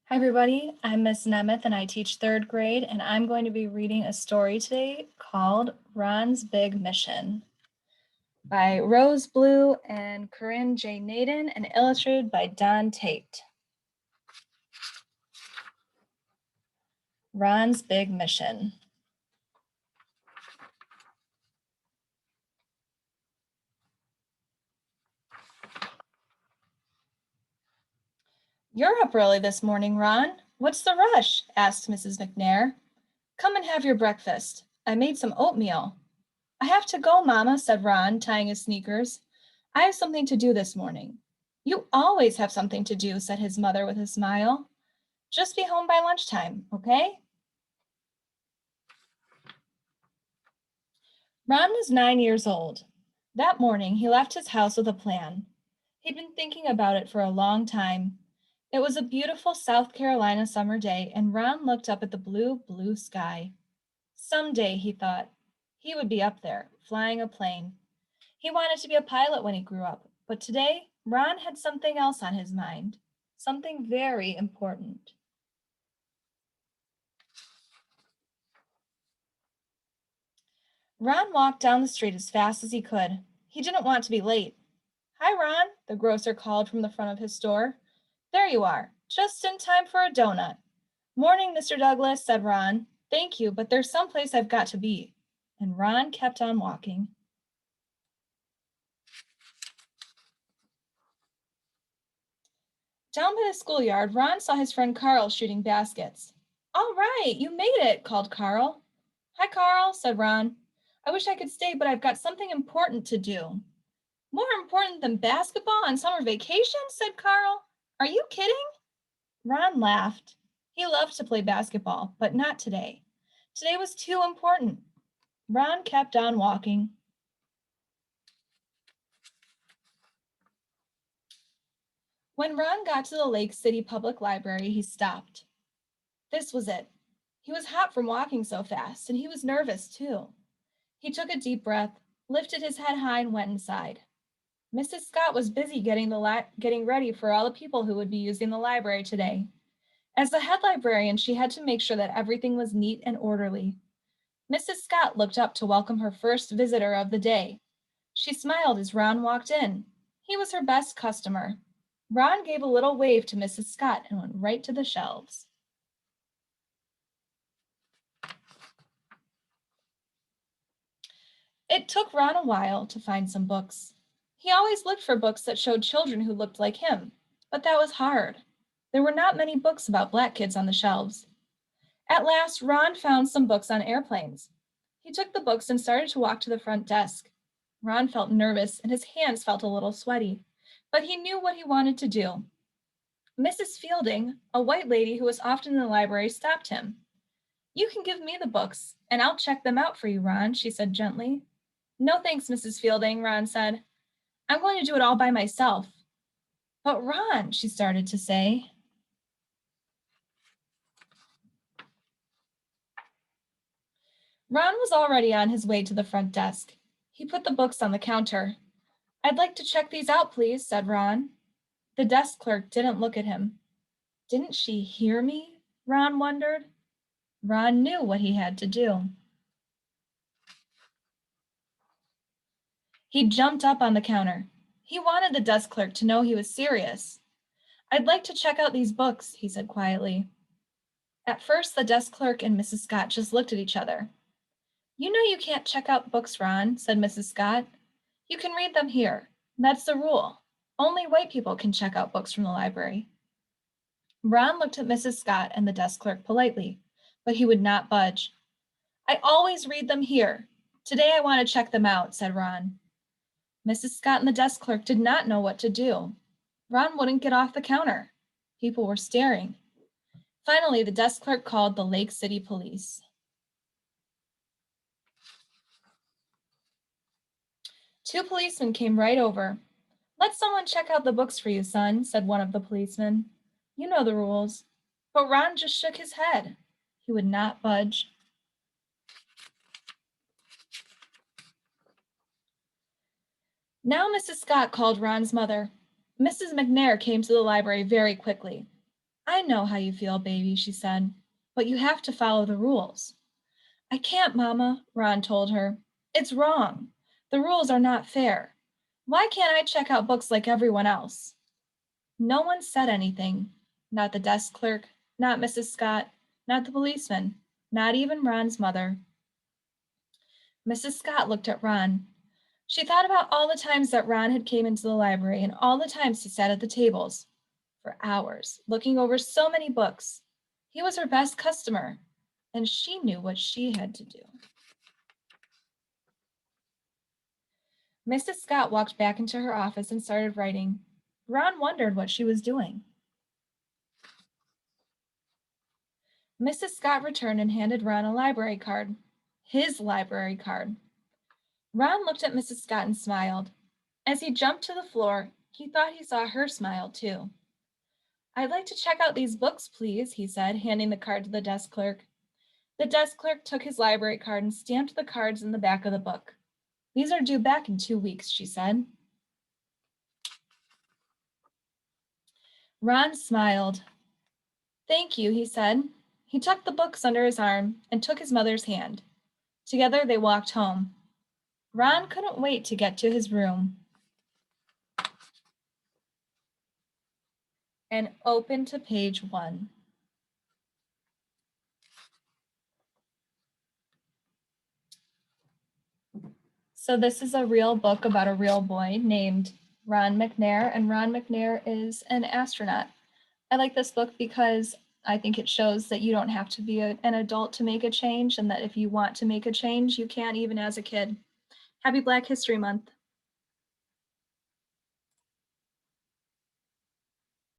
Hi, everybody. I'm Miss Nemeth, and I teach third grade, and I'm going to be reading a story today called Ron's Big Mission by Rose Blue and Corinne J. Naden, and illustrated by Don Tate. Ron's Big Mission. You're up early this morning, Ron. What's the rush? Asked Mrs. McNair. Come and have your breakfast. I made some oatmeal. I have to go, Mama, said Ron, tying his sneakers. I have something to do this morning. You always have something to do, said his mother with a smile. Just be home by lunchtime, okay? Ron was 9 years old. That morning, he left his house with a plan. He'd been thinking about it for a long time. It was a beautiful South Carolina summer day, and Ron looked up at the blue, blue sky. Someday, he thought, he would be up there, flying a plane. He wanted to be a pilot when he grew up, but today, Ron had something else on his mind, something very important. Ron walked down the street as fast as he could. He didn't want to be late. Hi, Ron, the grocer called from the front of his store. There you are, just in time for a donut. Morning, Mr. Douglas, said Ron. Thank you, but there's someplace I've got to be. And Ron kept on walking. Down by the schoolyard, Ron saw his friend Carl shooting baskets. All right, you made it, called Carl. Hi, Carl, said Ron. I wish I could stay, but I've got something important to do. More important than basketball on summer vacation, said Carl. Are you kidding? Ron laughed. He loved to play basketball, but not today. Today was too important. Ron kept on walking. When Ron got to the Lake City Public Library, he stopped. This was it. He was hot from walking so fast, and he was nervous too. He took a deep breath, lifted his head high, and went inside. Mrs. Scott was busy getting ready for all the people who would be using the library today. As the head librarian, she had to make sure that everything was neat and orderly. Mrs. Scott looked up to welcome her first visitor of the day. She smiled as Ron walked in. He was her best customer. Ron gave a little wave to Mrs. Scott and went right to the shelves. It took Ron a while to find some books. He always looked for books that showed children who looked like him, but that was hard. There were not many books about black kids on the shelves. At last, Ron found some books on airplanes. He took the books and started to walk to the front desk. Ron felt nervous and his hands felt a little sweaty, but he knew what he wanted to do. Mrs. Fielding, a white lady who was often in the library, stopped him. You can give me the books, and I'll check them out for you, Ron, she said gently. No thanks, Mrs. Fielding, Ron said. I'm going to do it all by myself. But Ron, she started to say. Ron was already on his way to the front desk. He put the books on the counter. I'd like to check these out, please, said Ron. The desk clerk didn't look at him. Didn't she hear me? Ron wondered. Ron knew what he had to do. He jumped up on the counter. He wanted the desk clerk to know he was serious. I'd like to check out these books, he said quietly. At first, the desk clerk and Mrs. Scott just looked at each other. You know you can't check out books, Ron, said Mrs. Scott. You can read them here. That's the rule. Only white people can check out books from the library. Ron looked at Mrs. Scott and the desk clerk politely, but he would not budge. I always read them here. Today I want to check them out, said Ron. Mrs. Scott and the desk clerk did not know what to do. Ron wouldn't get off the counter. People were staring. Finally, the desk clerk called the Lake City Police. Two policemen came right over. Let someone check out the books for you, son, said one of the policemen. You know the rules. But Ron just shook his head. He would not budge. Now Mrs. Scott called Ron's mother. Mrs. McNair came to the library very quickly. I know how you feel, baby, she said, but you have to follow the rules. I can't, Mama, Ron told her. It's wrong. The rules are not fair. Why can't I check out books like everyone else? No one said anything. Not the desk clerk, not Mrs. Scott, not the policeman, not even Ron's mother. Mrs. Scott looked at Ron. She thought about all the times that Ron had came into the library and all the times he sat at the tables for hours, looking over so many books. He was her best customer, and she knew what she had to do. Mrs. Scott walked back into her office and started writing. Ron wondered what she was doing. Mrs. Scott returned and handed Ron a library card. His library card. Ron looked at Mrs. Scott and smiled. As he jumped to the floor, he thought he saw her smile too. I'd like to check out these books, please, he said, handing the card to the desk clerk. The desk clerk took his library card and stamped the cards in the back of the book. These are due back in 2 weeks, she said. Ron smiled. Thank you, he said. He tucked the books under his arm and took his mother's hand. Together they walked home. Ron couldn't wait to get to his room and open to page 1. So this is a real book about a real boy named Ron McNair, and Ron McNair is an astronaut. I like this book because I think it shows that you don't have to be an adult to make a change, and that if you want to make a change, you can even as a kid. Happy Black History Month.